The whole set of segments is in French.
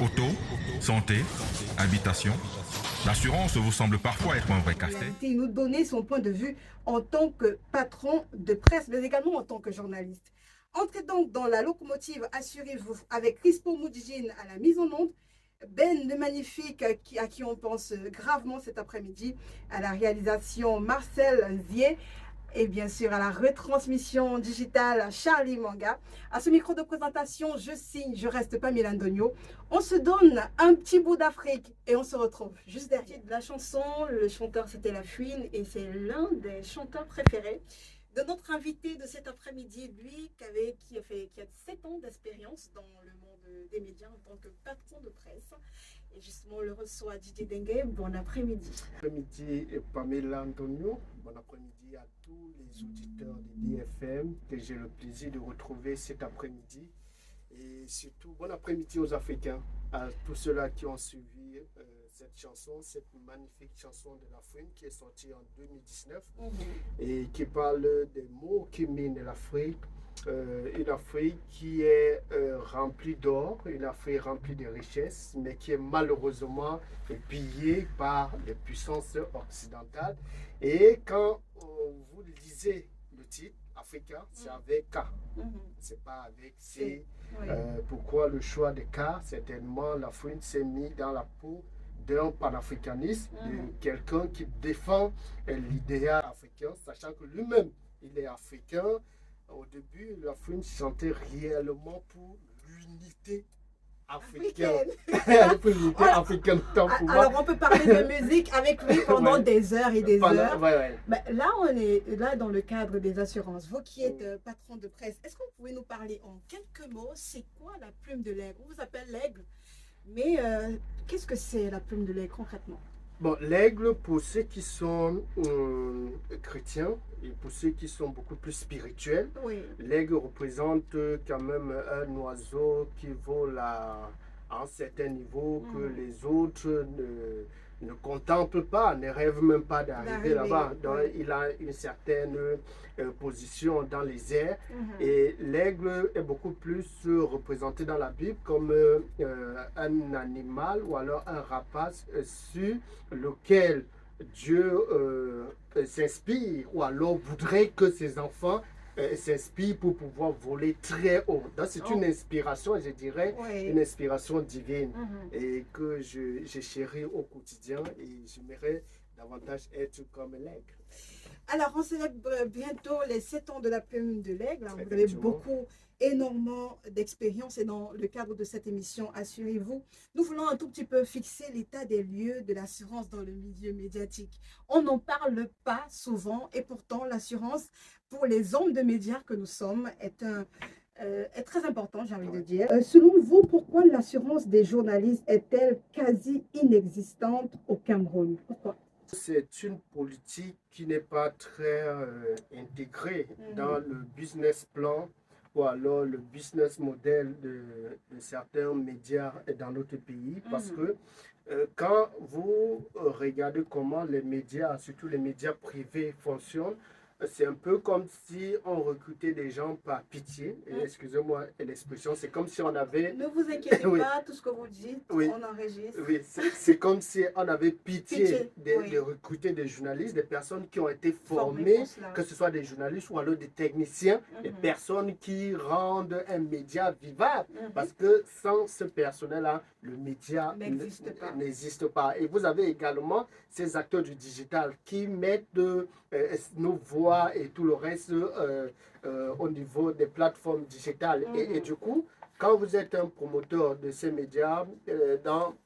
Auto, santé, habitation. L'assurance vous semble parfois être un vrai casse-tête. Il nous donnait son point de vue en tant que patron de presse, mais également en tant que journaliste. Entrez donc dans la locomotive, assurez-vous, avec Rispo Moudjine à la mise en onde, Ben le Magnifique à qui on pense gravement cet après-midi, à la réalisation Marcel Zier, et bien sûr à la retransmission digitale Charlie Manga. À ce micro de présentation, je signe, je reste pas Milandonio. On se donne un petit bout d'Afrique et on se retrouve juste derrière. La chanson, le chanteur c'était La Fouine et c'est l'un des chanteurs préférés de notre invité de cet après-midi, lui qui a 7 ans d'expérience dans le monde des médias en tant que patron de presse. Et justement, on le reçoit Didier Dengue. Bon après-midi. Bon après-midi, Pamela Antonio. Bon après-midi à tous les auditeurs de DFM que j'ai le plaisir de retrouver cet après-midi. Et surtout, bon après-midi aux Africains, à tous ceux-là qui ont suivi cette chanson, cette magnifique chanson de La Fouine qui est sortie en 2019 et qui parle des mots qui minent l'Afrique. Une Afrique qui est remplie d'or, une Afrique remplie de richesses, mais qui est malheureusement pillée par les puissances occidentales. Et quand vous lisez le titre, Africa, c'est avec K, c'est pas avec C. Pourquoi le choix de K? Certainement, La Fouine s'est mis dans la peau d'un panafricaniste, de quelqu'un qui défend l'idéal africain, sachant que lui-même, il est africain. Au début, La Fouine chantait réellement pour l'unité africaine. Pour l'unité africaine. Alors, on peut parler de musique avec lui pendant des heures et des heures. Mais là, on est là dans le cadre des assurances. Vous qui êtes patron de presse, est-ce que vous pouvez nous parler en quelques mots, c'est quoi la plume de l'aigle? On vous appelle l'aigle, mais qu'est-ce que c'est la plume de l'aigle concrètement? Bon, l'aigle, pour ceux qui sont chrétiens et pour ceux qui sont beaucoup plus spirituels, l'aigle représente quand même un oiseau qui vole à un certain niveau que les autres ne contemplent pas, ne rêvent même pas d'arriver là-bas. Donc, il a une certaine position dans les airs. Et l'aigle est beaucoup plus représenté dans la Bible comme un animal ou alors un rapace sur lequel Dieu s'inspire ou alors voudrait que ses enfants s'inspirent pour pouvoir voler très haut. Donc c'est une inspiration, je dirais, une inspiration divine et que je chéris au quotidien et j'aimerais davantage être comme l'aigle. Alors, on célèbre bientôt les 7 ans de la plume de l'aigle. Vous avez énormément d'expérience et dans le cadre de cette émission, assurez-vous, nous voulons un tout petit peu fixer l'état des lieux de l'assurance dans le milieu médiatique. On n'en parle pas souvent et pourtant l'assurance, pour les hommes de médias que nous sommes, est très important, j'ai envie de dire. Selon vous, pourquoi l'assurance des journalistes est-elle quasi inexistante au Cameroun? Pourquoi? C'est une politique qui n'est pas très intégrée dans le business plan ou alors le business model de certains médias dans notre pays. Parce que quand vous regardez comment les médias, surtout les médias privés, fonctionnent, c'est un peu comme si on recrutait des gens par pitié. Excusez-moi l'expression, c'est comme si on avait... Ne vous inquiétez pas, tout ce que vous dites, on enregistre. Oui, c'est comme si on avait pitié de recruter des journalistes, des personnes qui ont été formées, que ce soit des journalistes ou alors des techniciens, des personnes qui rendent un média vivable. Parce que sans ce personnel-là, le média n'existe pas. Et vous avez également ces acteurs du digital qui mettent nos voix et tout le reste au niveau des plateformes digitales. Et du coup, quand vous êtes un promoteur de ces médias,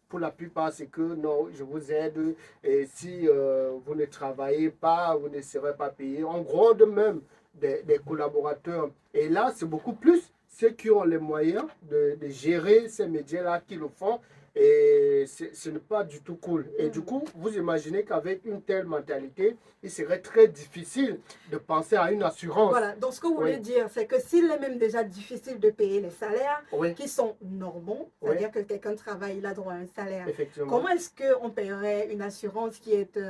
pour la plupart, c'est que non, je vous aide et si vous ne travaillez pas, vous ne serez pas payé. On gronde même des collaborateurs. Et là, c'est beaucoup plus ceux qui ont les moyens de gérer ces médias-là qui le font. Et ce n'est pas du tout cool. Et du coup, vous imaginez qu'avec une telle mentalité, il serait très difficile de penser à une assurance. Voilà, donc ce que vous voulez dire, c'est que s'il est même déjà difficile de payer les salaires qui sont normaux, c'est-à-dire que quelqu'un travaille, il a droit à un salaire. Comment est-ce qu'on paierait une assurance qui est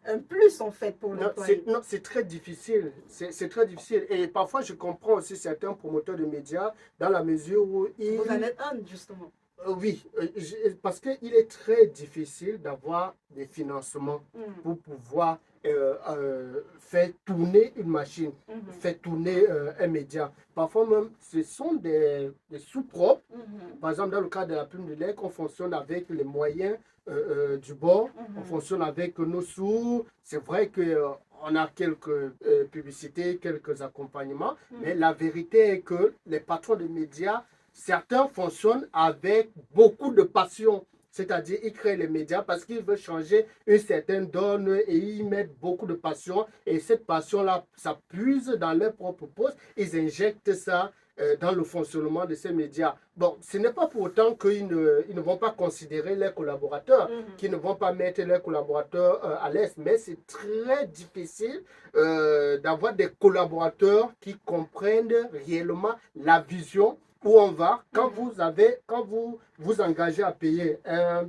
un plus en fait pour l'employé? Non, c'est très difficile. C'est très difficile. Et parfois, je comprends aussi certains promoteurs de médias dans la mesure où ils... Vous en êtes un, justement. Oui, parce qu'il est très difficile d'avoir des financements pour pouvoir faire tourner une machine, faire tourner un média. Parfois même, ce sont des sous-propres. Par exemple, dans le cas de la plume de lait, on fonctionne avec les moyens du bord, on fonctionne avec nos sous. C'est vrai que on a quelques publicités, quelques accompagnements, mais la vérité est que les patrons de médias, certains fonctionnent avec beaucoup de passion. C'est-à-dire, ils créent les médias parce qu'ils veulent changer une certaine donne et ils mettent beaucoup de passion. Et cette passion-là, ça puise dans leur propre poste. Ils injectent ça dans le fonctionnement de ces médias. Bon, ce n'est pas pour autant qu'ils ne vont pas considérer leurs collaborateurs, qu'ils ne vont pas mettre leurs collaborateurs à l'aise. Mais c'est très difficile d'avoir des collaborateurs qui comprennent réellement la vision où on va. Quand vous vous engagez à payer un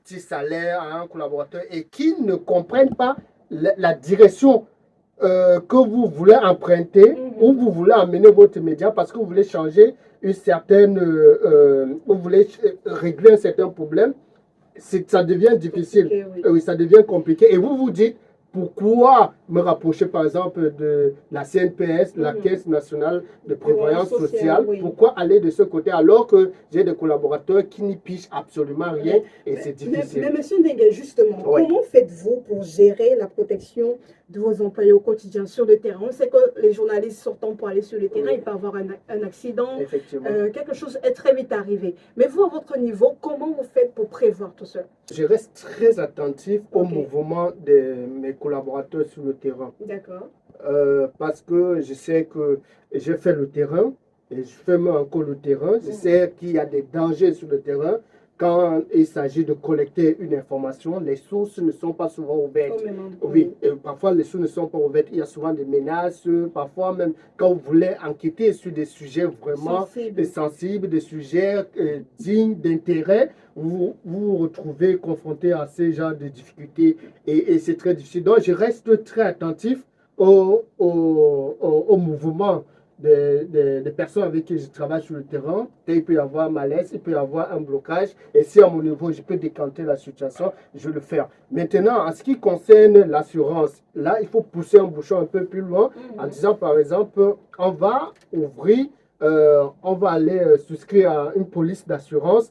petit salaire à un collaborateur et qui ne comprennent pas la direction que vous voulez emprunter ou vous voulez amener votre média parce que vous voulez changer une certaine, vous voulez régler un certain problème, ça devient difficile. Compliqué, oui. Oui, ça devient compliqué. Et vous vous dites, pourquoi me rapprocher par exemple de la CNPS, la Caisse nationale de prévoyance sociale, oui. Pourquoi aller de ce côté alors que j'ai des collaborateurs qui n'y pichent absolument rien et c'est difficile. Mais monsieur Ndengue, justement, Oui. comment faites-vous pour gérer la protection de vos employés au quotidien sur le terrain? On sait que les journalistes sortant pour aller sur le terrain, il peut y avoir un accident, Effectivement. quelque chose est très vite arrivé. Mais vous, à votre niveau, comment vous faites pour prévoir tout ça? Je reste très attentif au Ok. mouvement de mes collaborateurs sur le terrain. D'accord. Parce que je sais que j'ai fait le terrain et je fais même encore le terrain. Je sais qu'il y a des dangers sur le terrain. Quand il s'agit de collecter une information, les sources ne sont pas souvent ouvertes. Au même endroit. Oui, parfois les sources ne sont pas ouvertes. Il y a souvent des menaces. Parfois même quand vous voulez enquêter sur des sujets vraiment sensibles, des sujets dignes d'intérêt, vous vous retrouvez confronté à ces genres de difficultés et c'est très difficile. Donc je reste très attentif au mouvement des personnes avec qui je travaille sur le terrain. Il peut y avoir malaise, il peut y avoir un blocage. Et si à mon niveau, je peux décanter la situation, je le fais. Maintenant, en ce qui concerne l'assurance, là, il faut pousser un bouchon un peu plus loin en disant, par exemple, on va ouvrir, on va aller souscrire à une police d'assurance.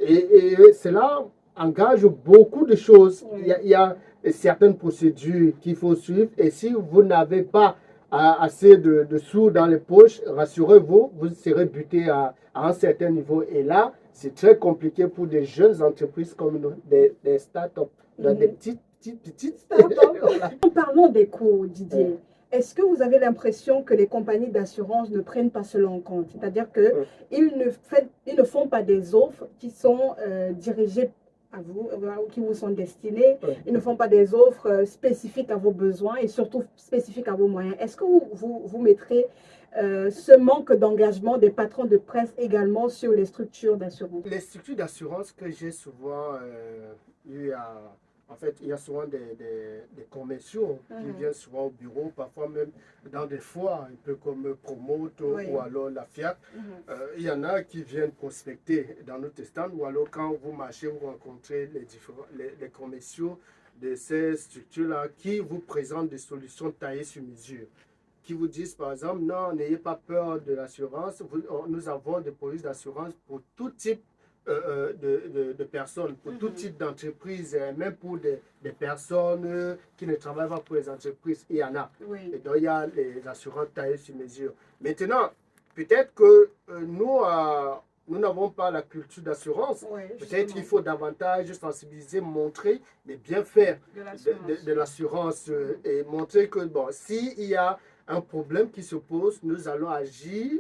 Et cela engage beaucoup de choses. Il y a certaines procédures qu'il faut suivre. Et si vous n'avez pas assez de sous dans les poches, rassurez-vous, vous serez buté à un certain niveau. Et là, c'est très compliqué pour des jeunes entreprises comme nous, des start-up, des petites start-up. Voilà. En parlant des coûts, Didier, est-ce que vous avez l'impression que les compagnies d'assurance ne prennent pas cela en compte? C'est-à-dire qu'ils ne font pas des offres qui sont dirigées à vous, qui vous sont destinées. Ils ne font pas des offres spécifiques à vos besoins et surtout spécifiques à vos moyens. Est-ce que vous mettrez ce manque d'engagement des patrons de presse également sur les structures d'assurance? Les structures d'assurance que j'ai souvent eu à... En fait, il y a souvent des commerciaux qui viennent souvent au bureau, parfois même dans des foires, un peu comme Promote ou alors la FIAC. Il y en a qui viennent prospecter dans notre stand ou alors quand vous marchez, vous rencontrez les commerciaux de ces structures-là qui vous présentent des solutions taillées sur mesure. Qui vous disent par exemple, non, n'ayez pas peur de l'assurance, nous avons des polices d'assurance pour tout type de personnes, pour tout type d'entreprise, même pour des personnes qui ne travaillent pas pour les entreprises, il y en a. Et donc, il y a les assurances taillées sur mesure. Maintenant, peut-être que nous n'avons pas la culture d'assurance. Peut-être qu'il faut davantage sensibiliser, montrer les bienfaits de l'assurance et montrer que, bon, s'il y a un problème qui se pose, nous allons agir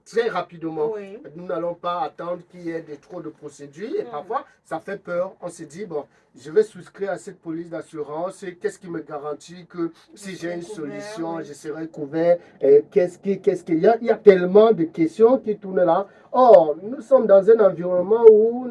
très rapidement. Nous n'allons pas attendre qu'il y ait trop de procédures et parfois ça fait peur. On se dit, bon, je vais souscrire à cette police d'assurance. Qu'est-ce qui me garantit que si j'ai une solution, je serai couvert? Il y a tellement de questions qui tournent là. Or, nous sommes dans un environnement où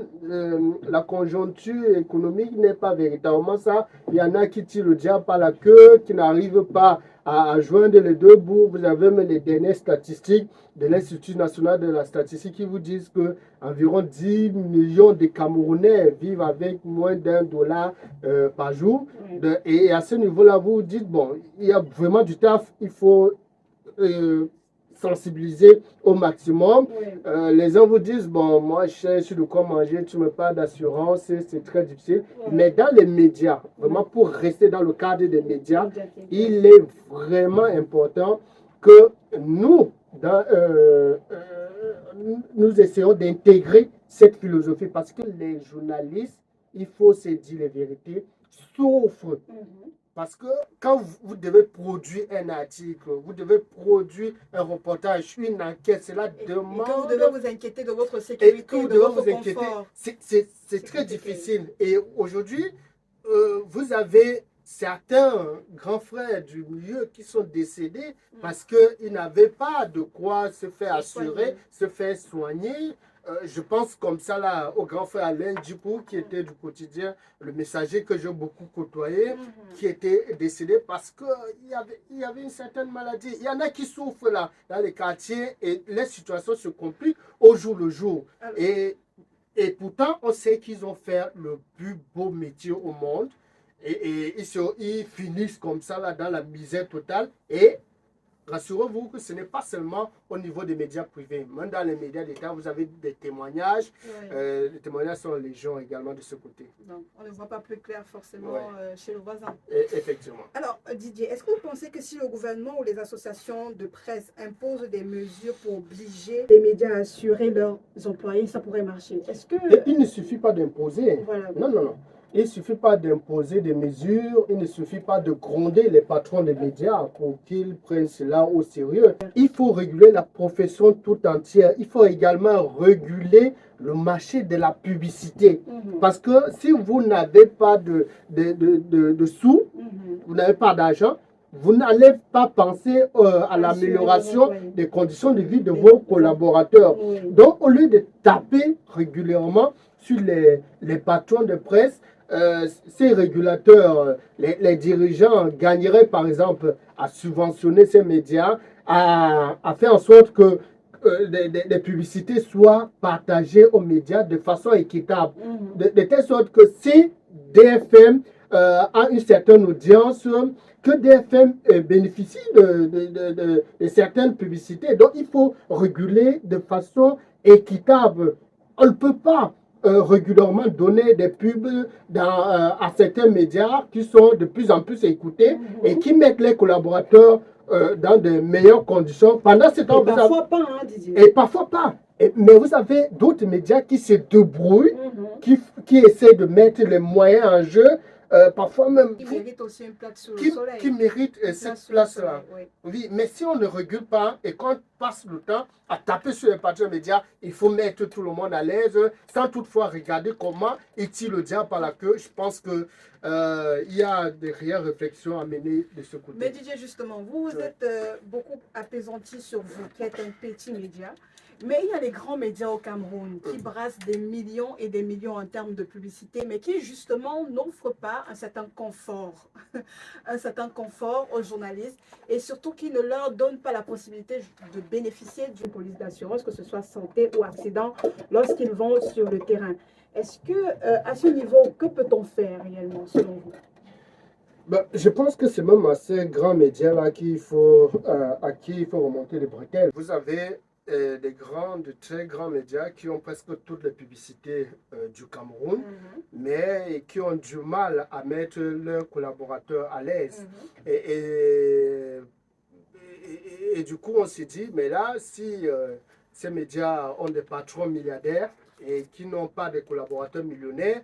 la conjoncture économique n'est pas véritablement ça. Il y en a qui tirent le diable par la queue, qui n'arrivent pas à joindre les deux bouts. Vous avez même les dernières statistiques de l'Institut national de la statistique qui vous disent que environ 10 millions de Camerounais vivent avec moins d'1 dollar par jour. Et à ce niveau-là, vous vous dites, bon, il y a vraiment du taf, il faut sensibiliser au maximum. Les gens vous disent, bon, moi je cherche de quoi manger, tu me parles d'assurance, c'est très difficile. Mais dans les médias, vraiment pour rester dans le cadre des médias, il est vraiment important que nous, nous essayons d'intégrer cette philosophie parce que les journalistes, il faut se dire les vérités, souffrent. Parce que quand vous devez produire un article, vous devez produire un reportage, une enquête, cela demande... Et que vous devez vous inquiéter de votre sécurité, de votre confort. C'est très difficile. Et aujourd'hui, vous avez certains grands frères du milieu qui sont décédés parce qu'ils n'avaient pas de quoi se faire assurer, se faire soigner. Je pense comme ça là au grand frère Alain Djipou qui était du quotidien Le Messager que j'ai beaucoup côtoyé, qui était décédé parce qu'il y avait une certaine maladie. Il y en a qui souffrent là dans les quartiers et les situations se compliquent au jour le jour. Et pourtant, on sait qu'ils ont fait le plus beau métier au monde et ils finissent comme ça là dans la misère totale. Et rassurez-vous que ce n'est pas seulement au niveau des médias privés. Même dans les médias d'État, vous avez des témoignages. Les témoignages sont légion également de ce côté. Donc, on ne voit pas plus clair forcément chez le voisin. Effectivement. Alors, Didier, est-ce que vous pensez que si le gouvernement ou les associations de presse imposent des mesures pour obliger les médias à assurer leurs employés, ça pourrait marcher? Est-ce que... Et il ne suffit pas d'imposer. Voilà. Non. Il ne suffit pas d'imposer des mesures, il ne suffit pas de gronder les patrons des médias pour qu'ils prennent cela au sérieux. Il faut réguler la profession tout entière. Il faut également réguler le marché de la publicité. Parce que si vous n'avez pas de sous, vous n'avez pas d'argent, vous n'allez pas penser à l'amélioration des conditions de vie de vos collaborateurs. Donc, au lieu de taper régulièrement sur les patrons de presse, ces régulateurs, les dirigeants gagneraient par exemple à subventionner ces médias, à faire en sorte que des publicités soient partagées aux médias de façon équitable. De telle sorte que si DFM a une certaine audience, que DFM bénéficie de certaines publicités. Donc il faut réguler de façon équitable. On ne peut pas régulièrement donner des pubs à certains médias qui sont de plus en plus écoutés et qui mettent les collaborateurs dans de meilleures conditions. Pendant ce temps, et parfois pas. Mais vous avez d'autres médias qui se débrouillent, qui essaient de mettre les moyens en jeu. Parfois même qui mérite aussi une place sur le soleil. Qui mérite cette place-là. Oui, mais si on ne régule pas et qu'on passe le temps à taper sur les patrons médias, il faut mettre tout le monde à l'aise, sans toutefois regarder comment ils tirent le diable par la queue. Je pense qu'il y a des réelles réflexions à mener de ce côté. Mais Didier, justement, vous êtes beaucoup apaisanti sur vous, qui êtes un petit média. Mais il y a les grands médias au Cameroun qui brassent des millions et des millions en termes de publicité, mais qui justement n'offrent pas un certain confort, aux journalistes et surtout qui ne leur donnent pas la possibilité de bénéficier d'une police d'assurance, que ce soit santé ou accident, lorsqu'ils vont sur le terrain. Est-ce que à ce niveau, que peut-on faire réellement selon vous? Je pense que c'est même à ces grands médias-là à qui il faut remonter les bretelles. Vous avez de très grands médias qui ont presque toutes les publicités du Cameroun, mais qui ont du mal à mettre leurs collaborateurs à l'aise. Et du coup, on s'est dit, mais là, si ces médias ont des patrons milliardaires et qui n'ont pas de collaborateurs millionnaires,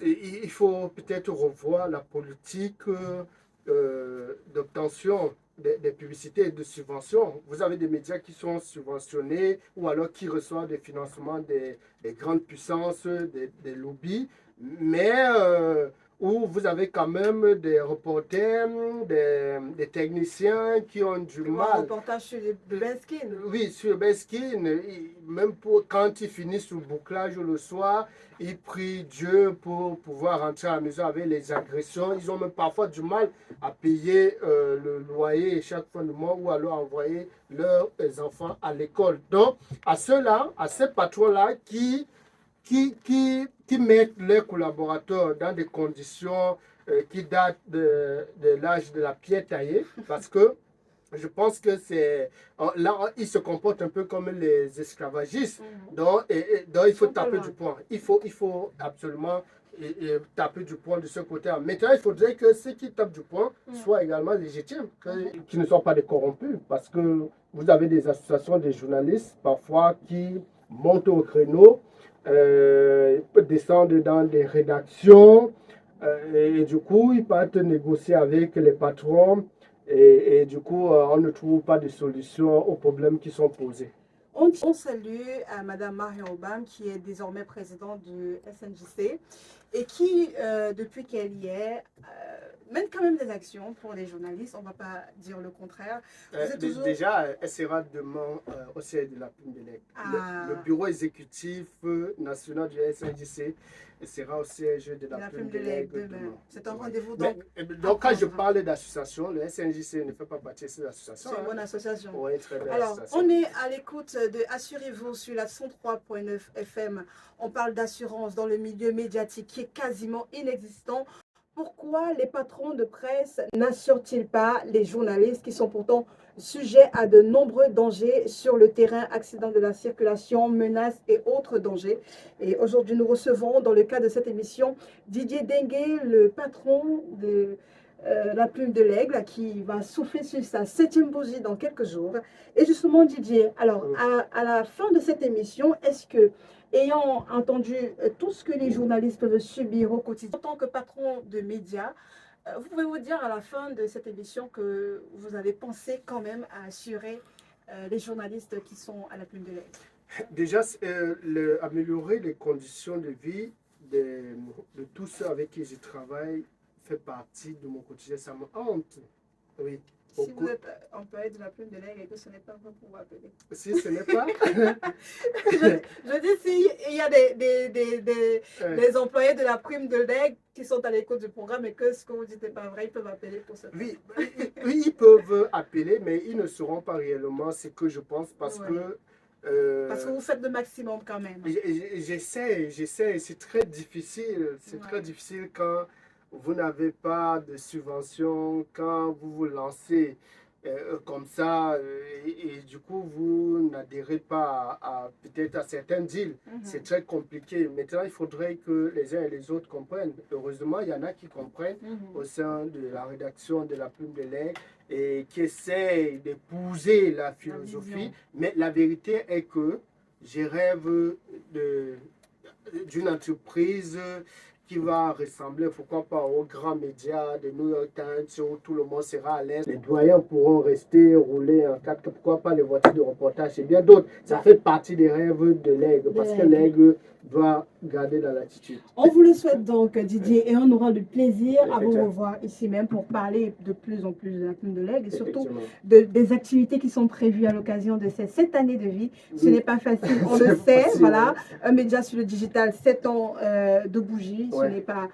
il faut peut-être revoir la politique d'obtention des publicités et de subventions. Vous avez des médias qui sont subventionnés ou alors qui reçoivent des financements des grandes puissances, des lobbies, mais où vous avez quand même des reporters, des techniciens qui ont du Un mal. reportage sur le Benskin. Oui, sur Beskin, même pour, quand ils finissent le bouclage le soir, ils prient Dieu pour pouvoir rentrer à la maison avec les agressions. Ils ont même parfois du mal à payer le loyer chaque fin de mois ou alors envoyer leurs enfants à l'école. Donc, à ceux-là, à ces patrons-là qui mettent leurs collaborateurs dans des conditions qui datent de l'âge de la pierre taillée, parce que je pense que c'est là ils se comportent un peu comme les esclavagistes. Donc, donc il faut taper du poing. Il faut absolument taper du poing de ce côté-là. Maintenant, il faudrait que ceux qui tapent du poing soient également légitimes, qu'ils ne soient pas des corrompus, parce que vous avez des associations de journalistes parfois qui montent au créneau, descendent dans des rédactions et du coup ils partent négocier avec les patrons. Et du coup, on ne trouve pas de solution aux problèmes qui sont posés. On salue Madame Marion Obam, qui est désormais présidente du SNJC et qui, depuis qu'elle y est, mène quand même des actions pour les journalistes. On ne va pas dire le contraire. Toujours... Déjà, elle sera demain au siège de la Plume de l'Aigle. Le bureau exécutif national du SNJC sera au siège de la Plume de l'Aigle demain. C'est un rendez-vous donc. Donc, quand je parle d'association, le SNJC ne fait pas partie de cette association. C'est une bonne association. Oui, très belle Alors, association. on est à l'écoute de Assurez-vous sur la 103.9 FM. On parle d'assurance dans le milieu médiatique qui est quasiment inexistant. Pourquoi les patrons de presse n'assurent-ils pas les journalistes qui sont pourtant sujets à de nombreux dangers sur le terrain, accidents de la circulation, menaces et autres dangers? Et aujourd'hui, nous recevons dans le cadre de cette émission Didier Dengue, le patron de la Plume de l'Aigle, qui va souffler sur sa 7e bougie dans quelques jours. Et justement, Didier, alors à la fin de cette émission, est-ce que, ayant entendu tout ce que les journalistes peuvent subir au quotidien, en tant que patron de médias, vous pouvez vous dire à la fin de cette émission que vous avez pensé quand même à assurer les journalistes qui sont à la Plume de l'Aigle? Déjà, améliorer les conditions de vie de tous ceux avec qui je travaille fait partie de mon quotidien. Ça me hante. Oui. Si vous êtes employé de la Plume de l'Aigle et que ce n'est pas vous pour appeler. Si ce n'est pas. je dis si il y a des employés de la Plume de l'Aigle qui sont à l'écoute du programme et que ce que vous dites n'est pas vrai, ils peuvent appeler pour ça. Oui, ils peuvent appeler, mais ils ne sauront pas réellement ce que je pense parce que. Parce que vous faites le maximum quand même. J'essaie. C'est très difficile. C'est très difficile quand vous n'avez pas de subvention, quand vous vous lancez comme ça et du coup vous n'adhérez pas peut-être à certains deals. C'est très compliqué. Maintenant, il faudrait que les uns et les autres comprennent. Heureusement, il y en a qui comprennent au sein de la rédaction de la Plume de l'Aigle et qui essayent d'épouser la philosophie. Mais la vérité est que je rêve d'une entreprise qui va ressembler, pourquoi pas, aux grands médias de New York Times où tout le monde sera à l'aise. Les doyens pourront rester, rouler en 4x4, pourquoi pas les voitures de reportage et bien d'autres. Ça fait partie des rêves de l'Aigle parce que l'Aigle doit garder la latitude. On vous le souhaite donc, Didier, et on aura le plaisir à vous revoir ici même pour parler de plus en plus de la Plume de l'Aigle et surtout des activités qui sont prévues à l'occasion de ces 7 années de vie. Ce n'est pas facile, on le sait, voilà. Un média sur le digital, 7 ans de bougie, ce n'est pas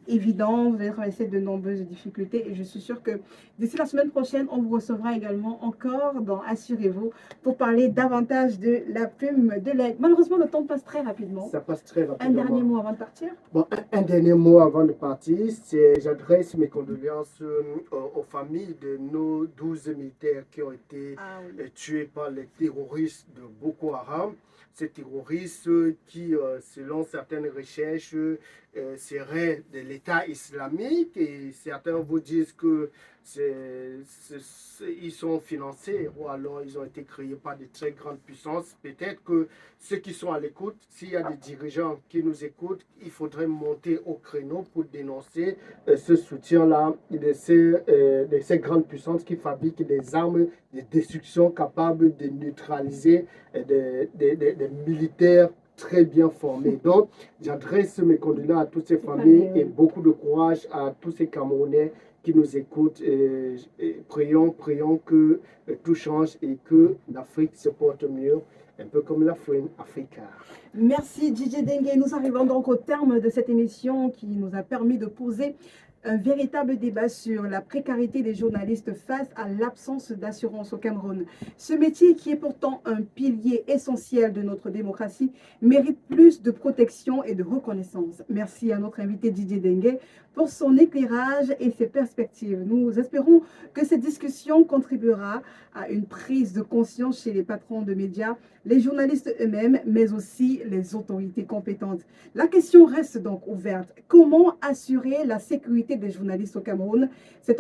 évident, vous allez traverser de nombreuses difficultés et je suis sûre que d'ici la semaine prochaine, on vous recevra également encore dans Assurez-vous pour parler davantage de la Plume de l'Aigle. Malheureusement, le temps passe très rapidement. Ça passe très rapidement. Un dernier mot avant de partir? Bon, un dernier mot avant de partir, c'est j'adresse mes condoléances aux familles de nos 12 militaires qui ont été tués par les terroristes de Boko Haram. Ces terroristes qui, selon certaines recherches, seraient de l'État islamique et certains vous disent que ils sont financés ou alors ils ont été créés par de très grandes puissances. Peut-être que ceux qui sont à l'écoute, s'il y a des dirigeants qui nous écoutent, il faudrait monter au créneau pour dénoncer ce soutien-là de ces grandes puissances qui fabriquent des armes de destruction capables de neutraliser des militaires très bien formés. Donc, j'adresse mes condoléances à toutes ces familles et beaucoup de courage à tous ces Camerounais qui nous écoutent. Et prions que tout change et que l'Afrique se porte mieux, un peu comme l'Afrique. Merci DJ Dengue. Nous arrivons donc au terme de cette émission qui nous a permis de poser un véritable débat sur la précarité des journalistes face à l'absence d'assurance au Cameroun. Ce métier, qui est pourtant un pilier essentiel de notre démocratie, mérite plus de protection et de reconnaissance. Merci à notre invité Didier Dengue pour son éclairage et ses perspectives. Nous espérons que cette discussion contribuera à une prise de conscience chez les patrons de médias, les journalistes eux-mêmes, mais aussi les autorités compétentes. La question reste donc ouverte. Comment assurer la sécurité des journalistes au Cameroun? C'est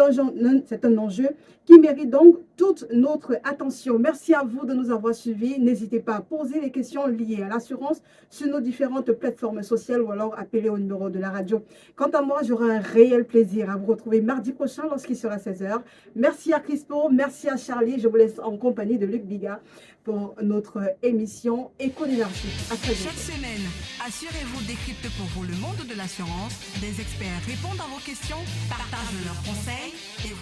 un enjeu qui mérite donc toute notre attention. Merci à vous de nous avoir suivis. N'hésitez pas à poser les questions liées à l'assurance sur nos différentes plateformes sociales ou alors appeler au numéro de la radio. Quant à moi, j'aurai un réel plaisir à vous retrouver mardi prochain lorsqu'il sera 16h. Merci à Crispo, merci à Charlie. Je vous laisse en compagnie de Luc Biga pour notre émission Éco-Énergie. À très bientôt. Chaque semaine, Assurez-vous décrypte pour vous le monde de l'assurance. Des experts répondent à vos questions, partagent leurs conseils et